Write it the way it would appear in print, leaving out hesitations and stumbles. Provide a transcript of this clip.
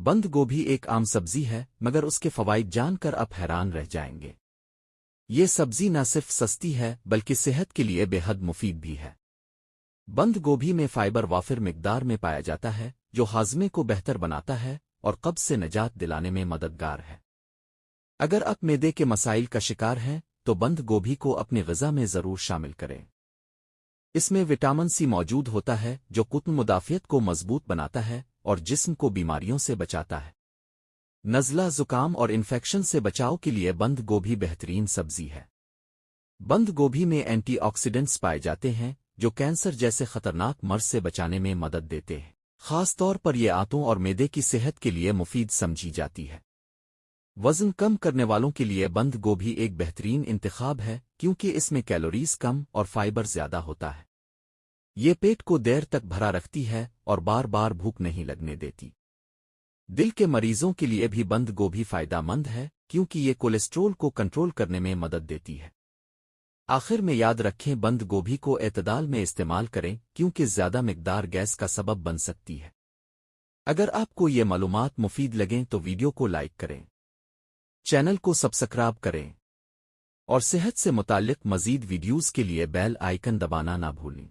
بند گوبھی ایک عام سبزی ہے مگر اس کے فوائد جان کر آپ حیران رہ جائیں گے۔ یہ سبزی نہ صرف سستی ہے بلکہ صحت کے لیے بے حد مفید بھی ہے۔ بند گوبھی میں فائبر وافر مقدار میں پایا جاتا ہے جو ہاضمے کو بہتر بناتا ہے اور قبض سے نجات دلانے میں مددگار ہے۔ اگر آپ معدے کے مسائل کا شکار ہیں تو بند گوبھی کو اپنی غذا میں ضرور شامل کریں۔ اس میں وٹامن سی موجود ہوتا ہے جو قطن مدافعت کو مضبوط بناتا ہے اور جسم کو بیماریوں سے بچاتا ہے۔ نزلہ زکام اور انفیکشن سے بچاؤ کے لیے بند گوبھی بہترین سبزی ہے۔ بند گوبھی میں اینٹی آکسیڈنٹس پائے جاتے ہیں جو کینسر جیسے خطرناک مرض سے بچانے میں مدد دیتے ہیں۔ خاص طور پر یہ آنتوں اور معدے کی صحت کے لیے مفید سمجھی جاتی ہے۔ وزن کم کرنے والوں کے لیے بند گوبھی ایک بہترین انتخاب ہے کیونکہ اس میں کیلوریز کم اور فائبر زیادہ ہوتا ہے۔ یہ پیٹ کو دیر تک بھرا رکھتی ہے اور بار بار بھوک نہیں لگنے دیتی۔ دل کے مریضوں کے لیے بھی بند گوبھی فائدہ مند ہے کیونکہ یہ کولیسٹرول کو کنٹرول کرنے میں مدد دیتی ہے۔ آخر میں یاد رکھیں بند گوبھی کو اعتدال میں استعمال کریں کیونکہ زیادہ مقدار گیس کا سبب بن سکتی ہے۔ اگر آپ کو یہ معلومات مفید لگیں تو ویڈیو کو لائک کریں، چینل کو سبسکرائب کریں اور صحت سے متعلق مزید ویڈیوز کے لیے بیل آئیکن دبانا نہ بھولیں۔